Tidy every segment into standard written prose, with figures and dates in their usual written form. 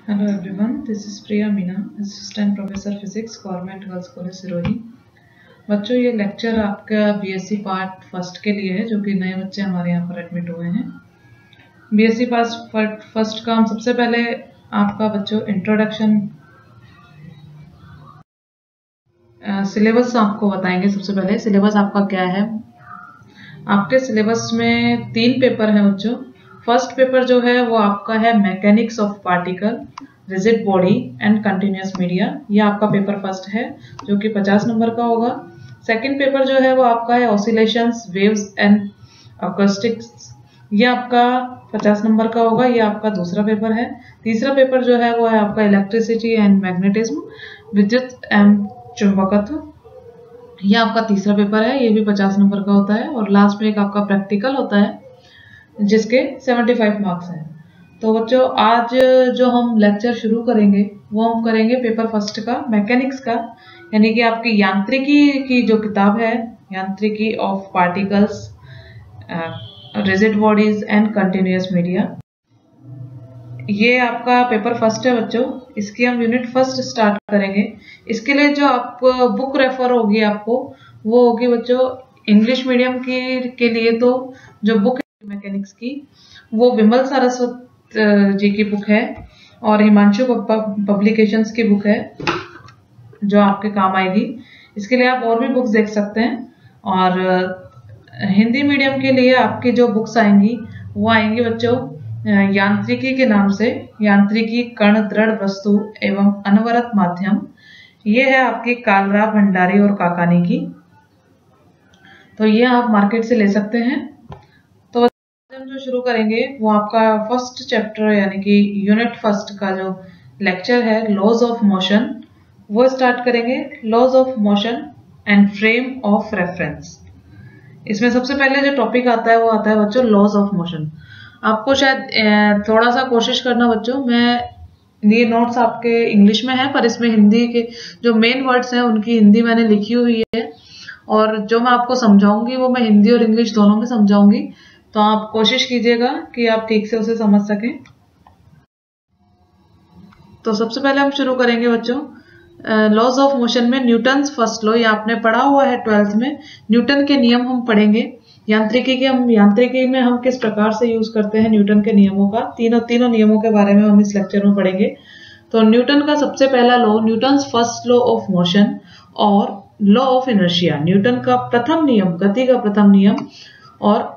Hello everyone, this is Priya Meena, Assistant Professor Physics, Government Girls College Siroही। बच्चों ये lecture आपका BSc part first के लिए है, जो कि नए बच्चे हमारे यहाँ पर एडमिट हुए हैं। बीएससी पार्ट फर्स्ट का हम सबसे पहले आपका बच्चों इंट्रोडक्शन सिलेबस आपको बताएंगे। सबसे पहले सिलेबस आपका क्या है। आपके सिलेबस में 3 पेपर हैं बच्चों। फर्स्ट पेपर जो है वो आपका है mechanics of particle, rigid body and continuous media. ये आपका पेपर फर्स्ट है जो कि 50 नंबर का होगा। सेकंड पेपर जो है वो आपका है ऑसिलेशंस, वेव्स एंड अकॉस्टिक्स। ये आपका 50 नंबर का होगा। ये आपका दूसरा पेपर है। तीसरा पेपर जो है वो है आपका इलेक्ट्रिसिटी एंड मैग्नेटिज्म, विद्युत एवं चुंबकत्व। ये आपका तीसरा पेपर है, ये भी 50 नंबर का होता है। और लास्ट में एक आपका प्रैक्टिकल होता है जिसके 75 मार्क्स हैं। तो बच्चों आज जो हम लेक्चर शुरू करेंगे वो हम करेंगे पेपर फर्स्ट का, मैकेनिक्स का, यानी कि आपकी यांत्रिकी की जो किताब है, यांत्रिकी of particles, rigid bodies and continuous media. ये आपका पेपर फर्स्ट है बच्चों। इसकी हम यूनिट फर्स्ट स्टार्ट करेंगे। इसके लिए जो आप बुक रेफर होगी आपको, वो होगी बच्चों इंग्लिश मीडियम के लिए तो जो बुक है मैकेनिक्स की, वो विमल सारस्वत जी की बुक है और हिमांशु पब्लिकेशंस की बुक है जो आपके काम आएगी। इसके लिए आप और भी बुक्स देख सकते हैं। और हिंदी मीडियम के लिए आपकी जो बुक्स आएंगी वो आएंगी बच्चों यांत्रिकी के नाम से, यांत्रिकी कण दृढ़ वस्तु एवं अनवरत माध्यम। ये है आपकी कालरा, भंडारी और काकानी की। तो ये आप मार्केट से ले सकते हैं। तो हम जो शुरू करेंगे वो आपका फर्स्ट चैप्टर यानी कि यूनिट फर्स्ट का जो लेक्चर है लॉज ऑफ मोशन, वो स्टार्ट करेंगे। Laws of motion and frame of reference. इसमें सबसे पहले जो टॉपिक आता है वो आता है बच्चों लॉज ऑफ मोशन। आपको शायद थोड़ा सा कोशिश करना बच्चों, मैं ये नोट्स आपके इंग्लिश में है पर इसमें हिंदी के जो मेन वर्ड्स हैं उनकी हिंदी मैंने लिखी हुई है, और जो मैं आपको समझाऊंगी वो मैं हिंदी और इंग्लिश दोनों में समझाऊंगी। तो आप कोशिश कीजिएगा कि आप ठीक से उसे समझ सकें। तो सबसे पहले हम शुरू करेंगे बच्चों लॉज ऑफ मोशन में न्यूटन्स फर्स्ट लॉ। ये आपने पढ़ा हुआ है 12th में। न्यूटन के नियम हम पढ़ेंगे। यांत्रिकी में हम किस प्रकार से यूज करते हैं न्यूटन के नियमों का, तीनों नियमों के बारे में हम इस लेक्चर में पढ़ेंगे। तो न्यूटन का सबसे पहला law, Newton's first law of motion और लॉ ऑफ इनर्शिया। न्यूटन का प्रथम नियम, गति का प्रथम नियम, और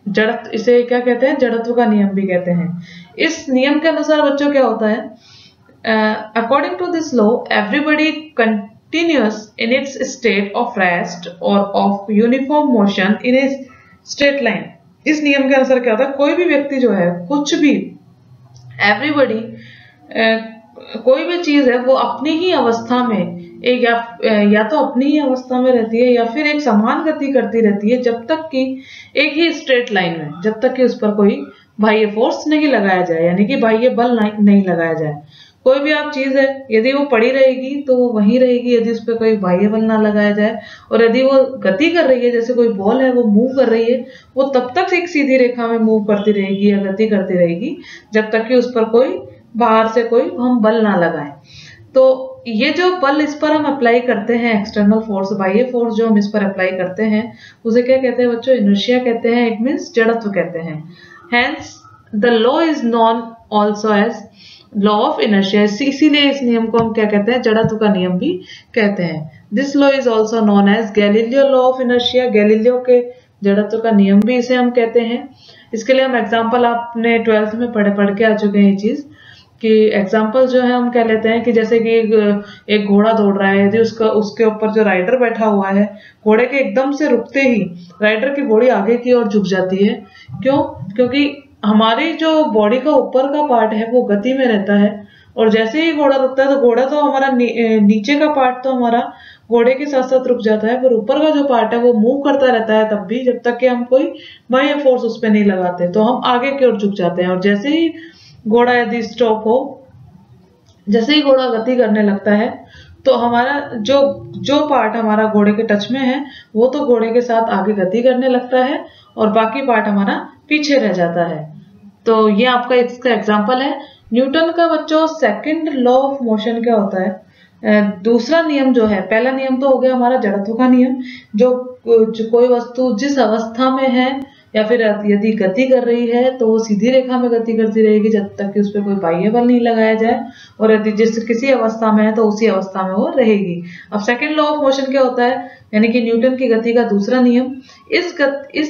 जड़त्व, इसे क्या कहते हैं, जड़त्व का नियम भी कहते हैं। इस नियम के अनुसार बच्चों क्या होता है, according to this law everybody continuous in its state of rest or of uniform motion in a straight line। इस नियम के अनुसार क्या होता है, कोई भी व्यक्ति जो है, कुछ भी, एवरीबॉडी, कोई भी चीज है वो अपनी ही अवस्था में एक या तो अपनी ही अवस्था में रहती है या फिर एक समान गति करती रहती है जब तक कि एक ही स्ट्रेट लाइन में, जब तक कि उस पर कोई बाह्य फोर्स नहीं लगाया जाए, यानी कि बाह्य बल नहीं लगाया जाए। कोई भी आप चीज है यदि वो पड़ी रहेगी तो वो वहीं रहेगी यदि उस पर कोई बाह्य बल ना लगाया जाए, और यदि वो गति कर रही है, जैसे कोई बॉल है वो मूव कर रही है, वो तब तक एक सीधी रेखा में मूव करती रहेगी या गति करती रहेगी जब तक कि उस पर कोई बाहर से कोई हम बल ना लगाएं। तो ये जो बल इस पर हम अप्लाई करते हैं, एक्सटर्नल फोर्स, बाह्य फोर्स जो हम इस पर अप्लाई करते हैं, उसे क्या कहते हैं बच्चों, इनर्शिया कहते हैं। इट मींस जड़त्व कहते हैं। Hence the law is known also as law of inertia. इसीलिए इस नियम को हम क्या कहते हैं, जड़त्व का नियम भी कहते हैं। This law is also known as Galileo law of inertia. Galileo के जड़त्व का नियम भी इसे हम कहते हैं। इसके लिए हम एग्जाम्पल आपने 12th में पढ़ के आ चुके हैं ये चीज, कि एग्जाम्पल जो है हम कह लेते हैं कि जैसे कि एक घोड़ा दौड़ रहा है, यदि उसके ऊपर जो राइडर बैठा हुआ है, घोड़े के एकदम से रुकते ही राइडर की बॉडी आगे की ओर झुक जाती है। क्यों? क्योंकि हमारी जो बॉडी का ऊपर का पार्ट है वो गति में रहता है, और जैसे ही घोड़ा रुकता है तो घोड़ा तो हमारा नीचे का पार्ट तो हमारा घोड़े के साथ साथ रुक जाता है, पर ऊपर का जो पार्ट है वो मूव करता रहता है तब भी, जब तक कि हम कोई बाह्य फोर्स उस पर नहीं लगाते, तो हम आगे की ओर झुक जाते हैं। और जैसे ही घोड़ा यदि स्टॉप हो, जैसे ही घोड़ा गति करने लगता है, तो हमारा जो पार्ट हमारा घोड़े के टच में है वो तो घोड़े के साथ आगे गति करने लगता है और बाकी पार्ट हमारा पीछे रह जाता है। तो ये आपका इसका एग्जाम्पल है न्यूटन का बच्चों सेकंड लॉ ऑफ मोशन क्या होता है? दूसरा नियम जो है, पहला नियम तो हो गया हमारा जड़त्व का नियम, जो कोई वस्तु जिस अवस्था में है या फिर यदि गति कर रही है तो वो सीधी रेखा में गति करती रहेगी जब तक कि उस पर कोई बाह्य बल नहीं लगाया जाए, और यदि जिस किसी अवस्था में है तो उसी अवस्था में वो रहेगी। अब सेकंड लॉ ऑफ मोशन क्या होता है? यानी कि न्यूटन की गति का दूसरा नियम। इस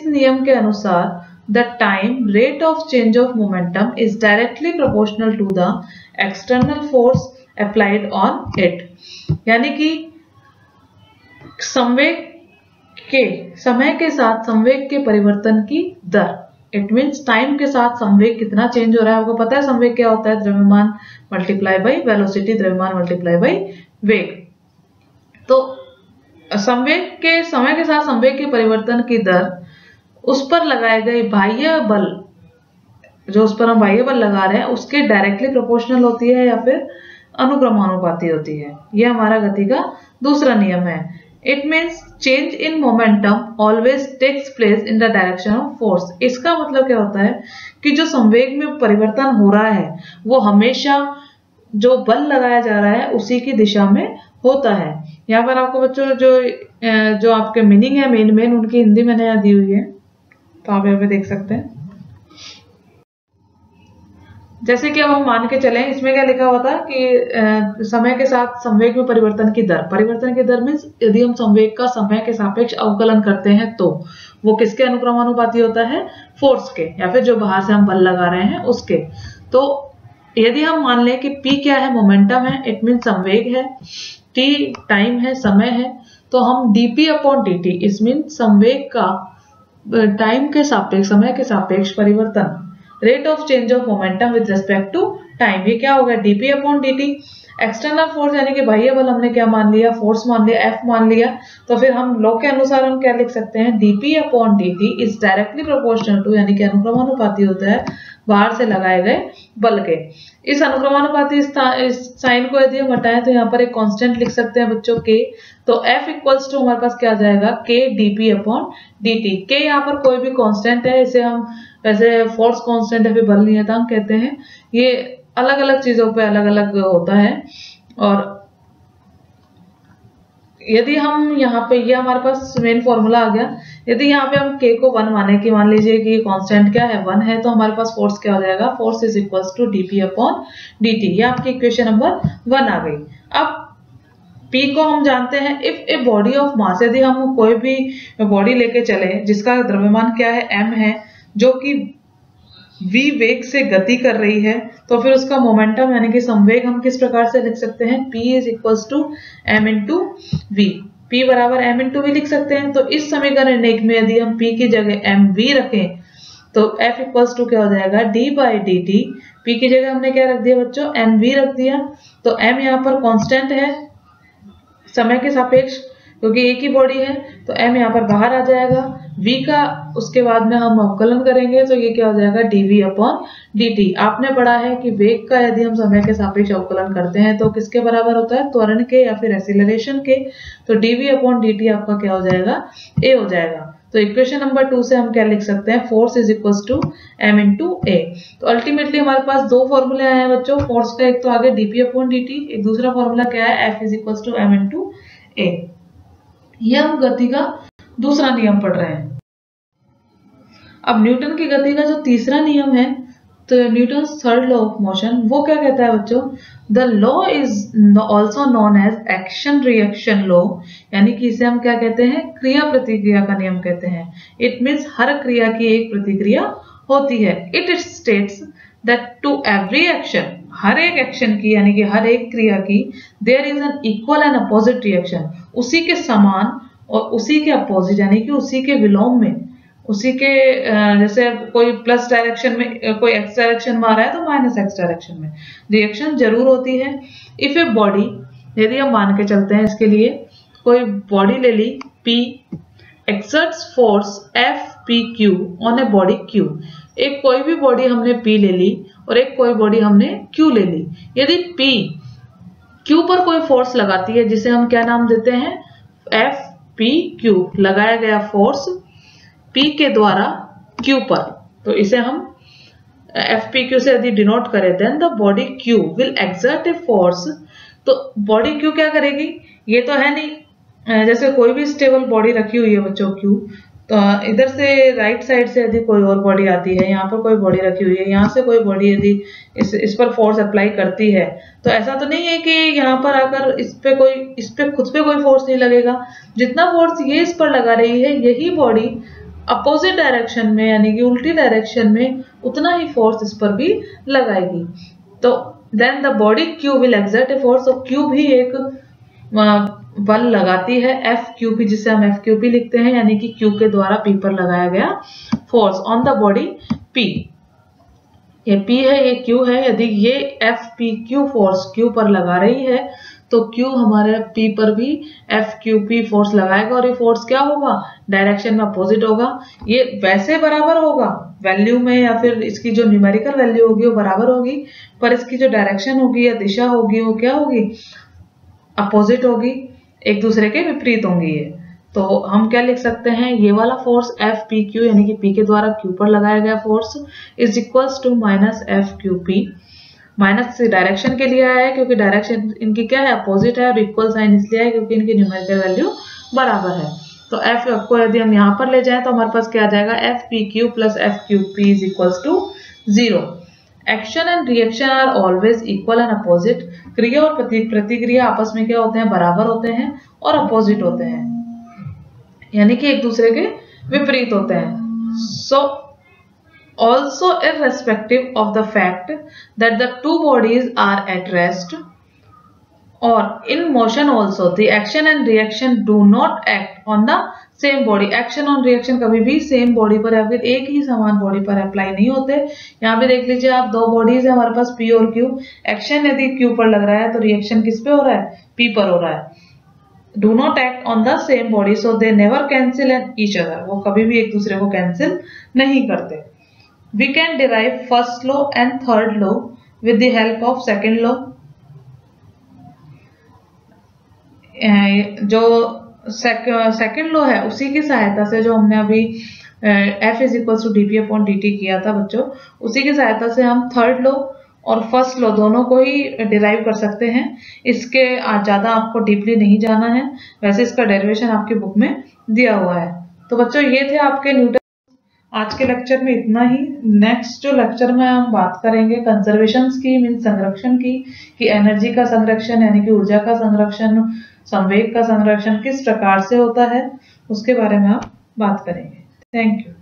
नियम के अनुसार the time rate of change of momentum is directly proportional to the external force applied on it। यानी कि समय के साथ संवेग के परिवर्तन की दर, इट मीन्स टाइम के साथ संवेग कितना चेंज हो रहा है। आपको पता है संवेग क्या होता है? द्रव्यमान मल्टीप्लाई बाई वेलोसिटी, द्रव्यमान मल्टीप्लाई बाई वेग। तो संवेग के समय के साथ संवेग के परिवर्तन की दर उस पर लगाए गए बाह्य बल, जो उस पर हम बाह्य बल लगा रहे हैं उसके डायरेक्टली प्रोपोर्शनल होती है या फिर अनुक्रमानुपाती होती है। यह हमारा गति का दूसरा नियम है। It means change in momentum always takes place in the direction of force. इसका मतलब क्या होता है कि जो संवेग में परिवर्तन हो रहा है वो हमेशा जो बल लगाया जा रहा है उसी की दिशा में होता है। यहाँ पर आपको बच्चों जो आपके मीनिंग है मेन उनकी हिंदी मैंने यहाँ दी हुई है, तो आप यहाँ पे देख सकते हैं। जैसे कि अब हम मान के चलें, इसमें क्या लिखा हुआ था कि समय के साथ संवेग में परिवर्तन की दर मीन्स यदि हम संवेग का समय के सापेक्ष अवकलन करते हैं तो वो किसके अनुक्रमानुपाती होता है? फोर्स के, या फिर जो बाहर से हम बल लगा रहे हैं उसके। तो यदि हम मान लें कि P क्या है? मोमेंटम है, इट मीन संवेग है, T टाइम है, समय है, तो हम dP upon dt is mean संवेग का टाइम के सापेक्ष, समय के सापेक्ष परिवर्तन, rate of change of momentum with respect to time, ये क्या होगा? dP upon dt। External force यानी कि बाह्य बल हमने क्या मान लिया? फोर्स मान लिया, F मान लिया। तो फिर हम लॉ के अनुसार हम क्या लिख सकते हैं? dP upon dt is directly proportional to, यानी कि अनुक्रमानुपाती होता है बाहर से लगाए गए बल के। इस अनुक्रमानुपाती साइन को यदि हम हटाएं तो यहाँ पर एक कांस्टेंट लिख सकते हैं बच्चों K। तो F इक्वल्स टू हमारे पास क्या आ जाएगा? K dP upon dt। K यहाँ पर कोई भी कांस्टेंट है, इसे हम वैसे फोर्स कांस्टेंट है, बल नियतांक कहते हैं। ये अलग अलग चीजों पे अलग अलग होता है। और यदि हम यहाँ पे, ये हमारे पास मेन फॉर्मूला आ गया, यदि यहाँ पे हम K को 1 माने कि मान लीजिए कि कांस्टेंट क्या है? 1 है, तो हमारे पास फोर्स क्या हो जाएगा? Force is equals to dP upon dt। ये आपकी इक्वेशन नंबर 1 आ गई। अब P को हम जानते हैं, if a body of mass, यदि हम कोई भी बॉडी लेके चले जिसका द्रव्यमान क्या है? m है, जो कि v वेग से गति कर रही है, तो फिर उसका मोमेंटम यानी कि संवेग हम किस प्रकार से लिख सकते हैं? P is equals to m into v. P बराबर m इंटू वी लिख सकते हैं। तो इस समीकरण 1 में यदि हम P की जगह mv रखें तो F इक्वल्स टू क्या हो जाएगा? d by D T. P की जगह हमने क्या रख दिया बच्चों? mv रख दिया। तो m यहाँ पर कांस्टेंट है समय के सापेक्ष, क्योंकि एक ही बॉडी है, तो m यहाँ पर बाहर आ जाएगा। v का उसके बाद में हम अवकलन करेंगे तो ये क्या हो जाएगा? dv upon dt। आपने पढ़ा है कि वेग का यदि हम समय के सापेक्ष अवकलन करते हैं तो किसके बराबर होता है? त्वरण के या फिर एक्सीलरेशन के। तो dv अपॉन dt आपका क्या हो जाएगा? a हो जाएगा। तो इक्वेशन नंबर 2 से हम क्या लिख सकते हैं? Force is equals to m into a। तो अल्टीमेटली हमारे पास दो फॉर्मूले आए हैं बच्चों फोर्स का, एक तो आगे dp अपॉन dt, एक दूसरा फॉर्मूला क्या है? f is equals to m into a। ये हम गति का दूसरा नियम पढ़ रहे हैं। अब न्यूटन की गति का जो तीसरा नियम है, तो Newton third law of motion, वो क्या कहता है बच्चों? The law is also known as action reaction law, यानी कि इसे हम क्या कहते हैं? क्रिया प्रतिक्रिया का नियम कहते हैं। इट मीन्स हर क्रिया की एक प्रतिक्रिया होती है। It states that to every action, हर एक एक्शन की यानी कि हर एक क्रिया की, there is an equal and opposite reaction, उसी के समान और उसी के अपोजिट यानी कि उसी के विलोम में, उसी के जैसे कोई प्लस डायरेक्शन में कोई एक्स डायरेक्शन में आ रहा है तो माइनस एक्स डायरेक्शन में रिएक्शन जरूर होती है। इफ ए बॉडी, यदि हम मान के चलते हैं इसके लिए, कोई बॉडी ले ली P exerts force FPQ on a body Q। एक कोई भी बॉडी हमने P ले ली और एक कोई बॉडी हमने Q ले ली। यदि P Q पर कोई फोर्स लगाती है जिसे हम क्या नाम देते हैं? FPQ, लगाया गया फोर्स P के द्वारा Q पर, तो इसे हम FPQ से यदि डिनोट करें, then the body Q will exert a force. तो बॉडी Q क्या करेगी, ये तो है नहीं, जैसे कोई भी स्टेबल बॉडी रखी हुई है बच्चों Q, तो इधर से राइट साइड से यदि कोई और बॉडी आती है, यहाँ पर कोई बॉडी रखी हुई है, यहाँ से कोई बॉडी यदि इस पर फोर्स अप्लाई करती है, तो ऐसा तो नहीं है कि यहाँ पर आकर इस पे खुद पे कोई फोर्स नहीं लगेगा। जितना फोर्स ये इस पर लगा रही है, यही बॉडी अपोजिट डायरेक्शन में यानी कि उल्टी डायरेक्शन में उतना ही फोर्स इस पर भी लगाएगी। तो then the body Q will exert a force. तो Q भी एक बल लगाती है, FQP, जिसे हम FQP लिखते हैं, यानी कि Q के द्वारा P पर लगाया गया force on the body P। ये P है, ये Q है। यदि ये FPQ फोर्स Q पर लगा रही है, तो Q हमारे P पर भी FQP फोर्स लगाएगा, और ये फोर्स क्या होगा, डायरेक्शन में अपोजिट होगा। ये वैसे बराबर होगा वैल्यू में, या फिर इसकी जो न्यूमेरिकल वैल्यू होगी वो बराबर होगी, पर इसकी जो डायरेक्शन होगी या दिशा होगी वो क्या होगी, अपोजिट होगी, एक दूसरे के विपरीत होंगी ये। तो हम क्या लिख सकते हैं, ये वाला फोर्स FPQ यानी कि P के द्वारा Q पर लगाया गया force is equals to minus FQP। Minus से डायरेक्शन के लिए आया है क्योंकि डायरेक्शन इनकी क्या है, अपोजिट है, और इक्वल साइन इसलिए है क्योंकि इनकी न्यूमेरिकल वैल्यू बराबर है। तो F को यदि हम यहाँ पर ले जाएं तो हमारे पास क्या आ जाएगा, FPQ plus FQP is equals to 0। Action and reaction are always equal and opposite. क्रिया और प्रतिक्रिया आपस में क्या होते हैं, बराबर होते हैं और अपोजिट होते हैं, यानी कि एक दूसरे के विपरीत होते हैं। So also irrespective of the fact that the two bodies are at rest और in motion also the action and reaction do not act on the same body. Action और रिएक्शन कभी भी सेम बॉडी पर या फिर एक ही समान body पर अप्लाई नहीं होते। यहाँ पे देख लीजिए आप, दो बॉडीज है हमारे पास P और Q। एक्शन यदि Q पर लग रहा है तो रिएक्शन किस पे हो रहा है, P पर हो रहा है। Do not act on the same body so they never cancel and each other. वो कभी भी एक दूसरे को कैंसिल नहीं करते। We can derive first law and third law with the help of second law. जो सेकेंड लॉ है उसी की सहायता से, जो हमने अभी F is equal to dP upon dt किया था बच्चों, उसी की सहायता से हम थर्ड लॉ और फर्स्ट लॉ दोनों को ही डिराइव कर सकते हैं। इसके ज़्यादा आपको डीपली नहीं जाना है, वैसे इसका डेरिवेशन आपकी बुक में दिया हुआ है। तो बच्चों ये थे आपके न्यूटन। आज के लेक्चर में इतना ही। नेक्स्ट जो लेक्चर में हम बात करेंगे कंजर्वेशन की, मीन संरक्षण की, कि एनर्जी का संरक्षण यानी कि ऊर्जा का संरक्षण, संवेग का संरक्षण किस प्रकार से होता है, उसके बारे में आप बात करेंगे। Thank you.